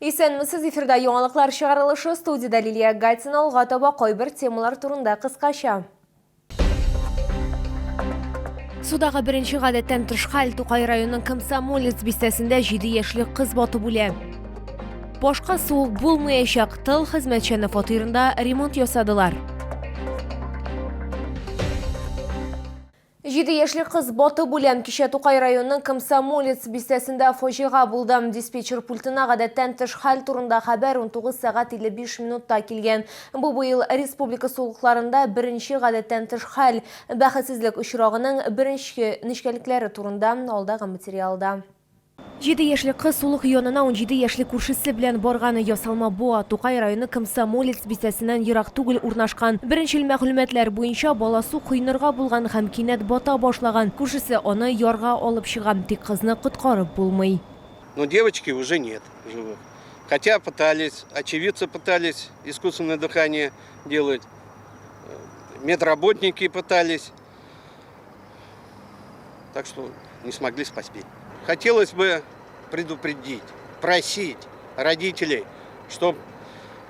Исәнмесез, эфирда яңалыклар чыгарылышы, студияда Лилия Гатина, алга таба кайбер темалар турында кыскача. Судагы беренче гадәттән тыш хәл Тукай районының Комсомолец бистәсендә 7 яшьлек кыз батып үлә. Башка суык булмаячак, тыл хезмәтчәне фатирында ремонт ясадылар. 7 яшьлек кыз батып үлә. Кичә Тукай районының Комсомолец бистәсендә фаҗига булды. Диспетчер пультына гадәттән тыш хәл турында хәбәр 19 сәгать 55 минутта килгән. Бу быел республика сулыкларында беренче гадәттән тыш хәл. Бәхетсезлек очрагының беренче нечкәлекләре турында алдагы материалда. 7 яшьлек кыз сулык янына 17 яшьлек күршесе белән барганы ясалма буа. Тукай районы Комсомолец бистәсеннән ерак түгел урнашкан. Беренчел мәгълүматлар буенча баласы койнырга булган һәм кинәт бата башлаган. Күршесе аны ярга алып чыган, тик кызны коткарып булмый. Но девочки уже нет живых. Хотя пытались, очевидцы пытались искусственное дыхание делать, медработники пытались, так что не смогли спасти. Хотелось бы предупредить, просить родителей, чтобы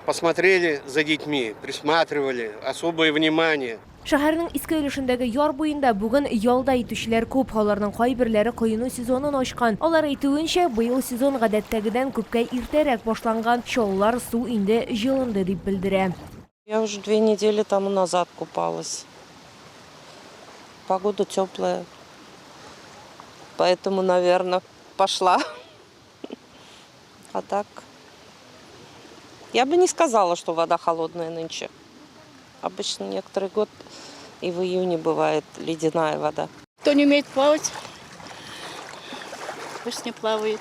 посмотрели за детьми, присматривали, особое внимание. Шәһәрнең иске өлешендәге яр буенда бүген ялда итүчеләр күп. Аларның кайберләре коену сезонын ачкан. Алар әйтүенчә, быел сезон гадәттәгедән күпкә иртәрәк башланган. Чаллар су инде җылынды дип белдерә. Я уже 2 недели тому назад купалась. Погода теплая. Поэтому, наверное, пошла. А так, я бы не сказала, что вода холодная нынче. Обычно некоторый год и в июне бывает ледяная вода. Кто не умеет плавать, пусть не плавает.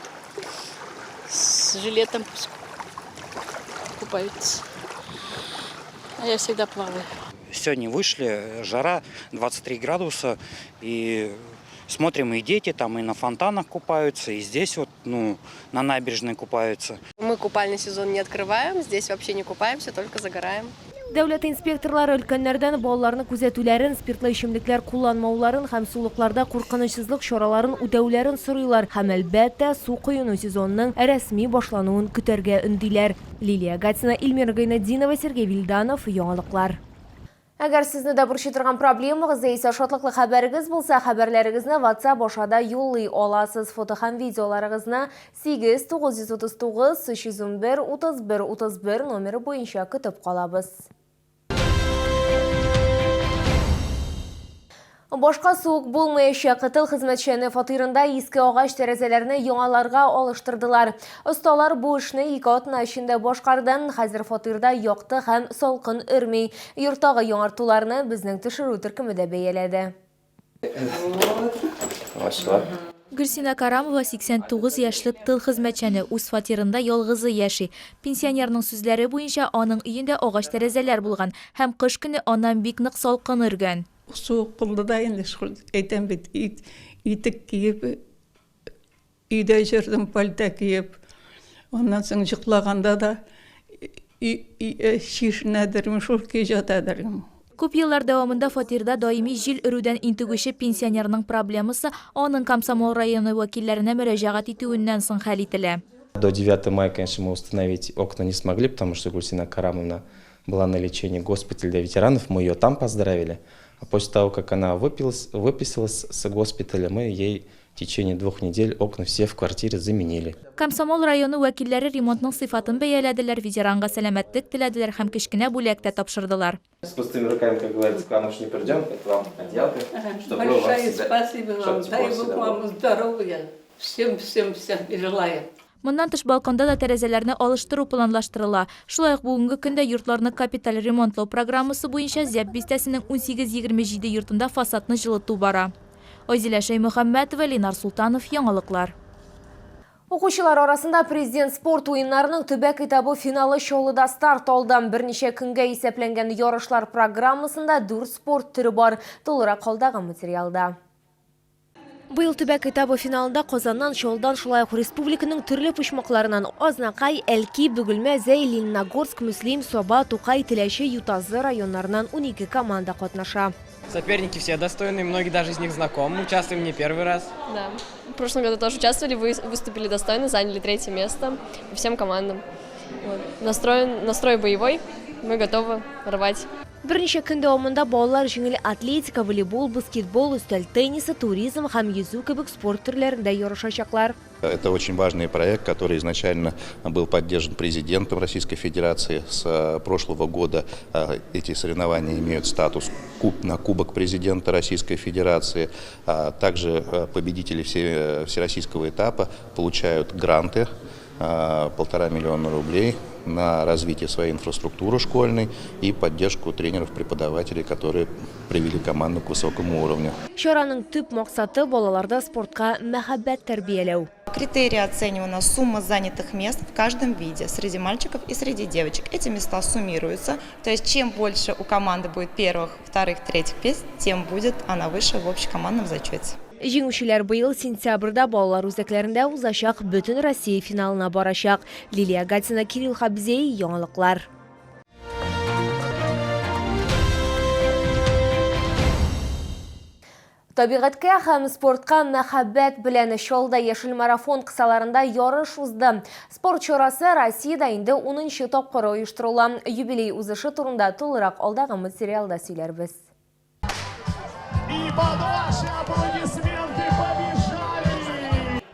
С жилетом пусть купается. А я всегда плаваю. Сегодня вышли, жара 23 градуса, и смотрим, и дети там и на фонтанах купаются, и здесь вот, на набережной купаются. Мы купальный сезон не открываем, здесь вообще не купаемся, только загораем. Дәүләт инспекторлары өлкәннәрдән балаларны күзәтүләрен, спиртлы эчемлекләр кулланмауларын һәм сулыкларда куркынычсызлык чараларын үтәүләрен сорыйлар һәм әлбәттә су коену сезонының рәсми башлануын көтәргә өндиләр. Лилия Гатина, Эльмира Гайнетдинова, Сергей Вильданов, яңалыклар. Әгәр сезне дә борчый торган проблемагыз яисә шатлыклы хәбәрегез булса, хәбәрләрегезне WhatsApp ашада юллый аласыз. Фото һәм видеоларыгызны 8-939-311-31-31 номеры буенча көтеп калабыз. Башка суык булмаячак, тыл хезмәтчәне фатирында иске агач тәрәзәләрне яңаларга алыштырдылар. Осталар бу эшне 2 атна эчендә башкарды. Хәзер фатирда якты һәм салкын өрми. Йорттагы яңартуларны безнең төшерү төркеме дә бәяләде. Гөлсина Карамова 89 яшьлек тыл хезмәтчәне үз фатирында ялгызы яши. Пенсионерның сүзләре буенча аның өендә агач тәрәзәләр булган һәм кыш көне аннан бик нык салкын өргән. Суық болды да енді әйтем бит, итік киіп, үйде жүрдім пальта киіп, ондан соң жұқлағанда да шишінәдірім, шурки жатадырым. Күп еллар дәвамында фатирда даими җил өрүдән интегүче пенсионерның проблемасы аның Комсомол районы вәкилләренә мөрәҗәгать итүеннән соң хәл ителә. До 9 мая, конечно, мы установить окна не смогли, потому что Гульсина Карамовна была на лечении в госпитале для ветеранов, мы ее там поздравили. А после того, как она выписалась с госпиталя, мы ей в течение 2 недель окна все в квартире заменили. Комсомол районы вәкилләре ремонтның сыйфатын бәяләделәр, ветеранга сәламәтлек теләделәр һәм кечкенә бүләк тә тапшырдылар. С пустыми руками, как говорится, к вам уж не придем, это вам одеялка, чтобы вы Большое спасибо вам, дай Бог вам здоровья, всем и желаю. Моннан тыш балконда да тәрәзәләрне алыштыру планлаштырыла. Шулай ук бүгенге көндә йортларны капиталь ремонтлау программасы буенча Зәп бистәсенең 18-27 йортында фасадны җылыту бара. Айзилә Шәймөхәммәтова, Ленар Султанов, яңалыклар. Укучылар арасында президент спорт уеннарының төбәк этабы финалы Чаллыда старт алды. Берничә көнгә исәпләнгән ярышлар программасында 4 спорт түрі бар. Толырак калдагы материалда. Быйыл төбәк этабы финалында Казаннан, Чолдан, шулай ук республиканың төрле почмакларынан Азнакай, Әлки, Бөгелмә, Зәй, Лениногорск, Мөслим, Соба, Тукай, Теләче, Ютазы районнарынан 12 команда катнаша. Соперники все достойные, многие даже из них знакомы, участвуем не первый раз. Да. В прошлом году тоже участвовали, выступили достойно, заняли 3-е место всем командам. Вот. Настрой боевой, мы готовы рвать. Бірнеше күн дәвамында балалар жеңіл атлетика, волейбол, баскетбол, үстәл теннисы, туризм һәм йөзү кебек спорт төрләрендә ярышачаклар. Это очень важный проект, который изначально был поддержан президентом Российской Федерации. С прошлого года эти соревнования имеют статус на Кубок президента Российской Федерации. Также победители всероссийского этапа получают гранты 1,5 миллиона рублей на развитие своей инфраструктуры школьной и поддержку тренеров-преподавателей, которые привели команду к высокому уровню. Шараның төп максаты балаларда спортка мәхәббәт тәрбияләү. Критерии оценивана сумма занятых мест в каждом виде среди мальчиков и среди девочек. Эти места суммируются. То есть чем больше у команды будет первых, вторых, третьих мест, тем будет она выше в общекомандном зачете. Җиңүчеләр быел сентябрьдә балалар үзәкләрендә узачак бөтен Россия финалына барачак. Лилия Гатина, Кирилл Хабзей, яңалыклар. Табигатькә һәм спортка мәхәббәт белән Чалда яшел марафон кысаларында ярыш узды. Спорт чарасы Россиядә инде 10-нчы тапкыр оештырыла. Юбилей узышы турында тулырак алдагы материалда сөйләрбез.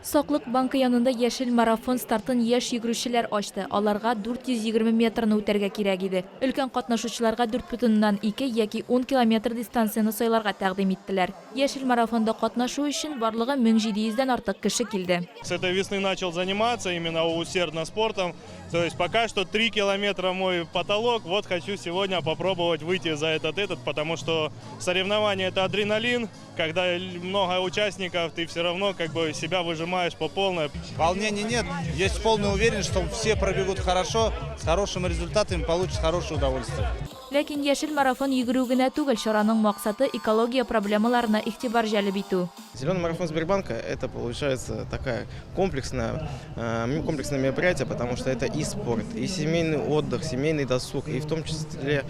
Саклык банкы янында яшел марафон стартын яшь йөгерүчеләр ачты. Аларга 420 метрны үтәргә кирәк иде. Өлкән катнашучыларга 4,2 яки 10 километр дистанцияны сайларга тәкъдим иттеләр. Яшел марафонда катнашу өчен барлыгы 1700-дән артык кеше килде. С этой весны начал заниматься именно усердно спортом. То есть пока что 3 километра мой потолок. Вот хочу сегодня попробовать выйти за этот, потому что соревнования — это адреналин. Когда много участников, ты все равно как бы себя выжимаешь по полной. Волнений нет. Есть полная уверенность, что все пробегут хорошо, с хорошим результатом, получат хорошее удовольствие. Ләкин яшел марафон йөгерү генә түгел, шараның максаты экология проблемаларына игътибар җәлеп итү. Зеленый марафон Сбербанка – это получается такая комплексное мероприятие, потому что это и спорт, и семейный отдых, семейный досуг, и в том числе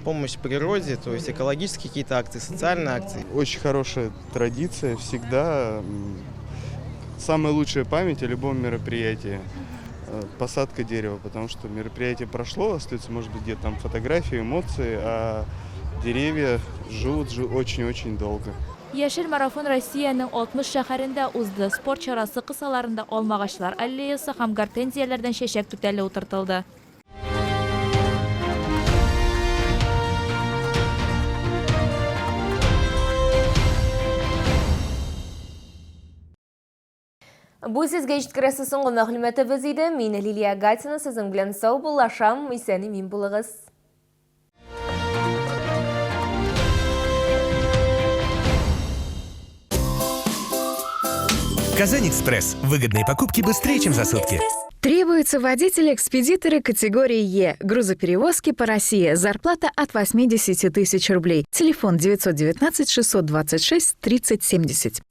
помощь природе, то есть экологические какие-то акции, социальные акции. Очень хорошая традиция, всегда самая лучшая память о любом мероприятии. Посадка дерева, потому что мероприятие прошло, остается, может быть, где-то там фотографии, эмоции, а деревья живут очень-очень долго. Яшел марафон Россиянең 60 шәһәрендә узды. Спорт чарасы кысаларында алмагачлар аллеясы һәм гортензияләрдән чәчәк түтәле утыртылды. Бу сезгә җиткерәсе соңгы мәгълүматыбыз иде. Мин Лилия Гатина, сезнең белән сау булашам, исән имин булыгыз. Казань-Экспресс. Выгодные покупки быстрее, чем за сутки. Требуются водители-экспедиторы категории Е. Грузоперевозки по России. Зарплата от 80 тысяч рублей. Телефон 919 626 30 70.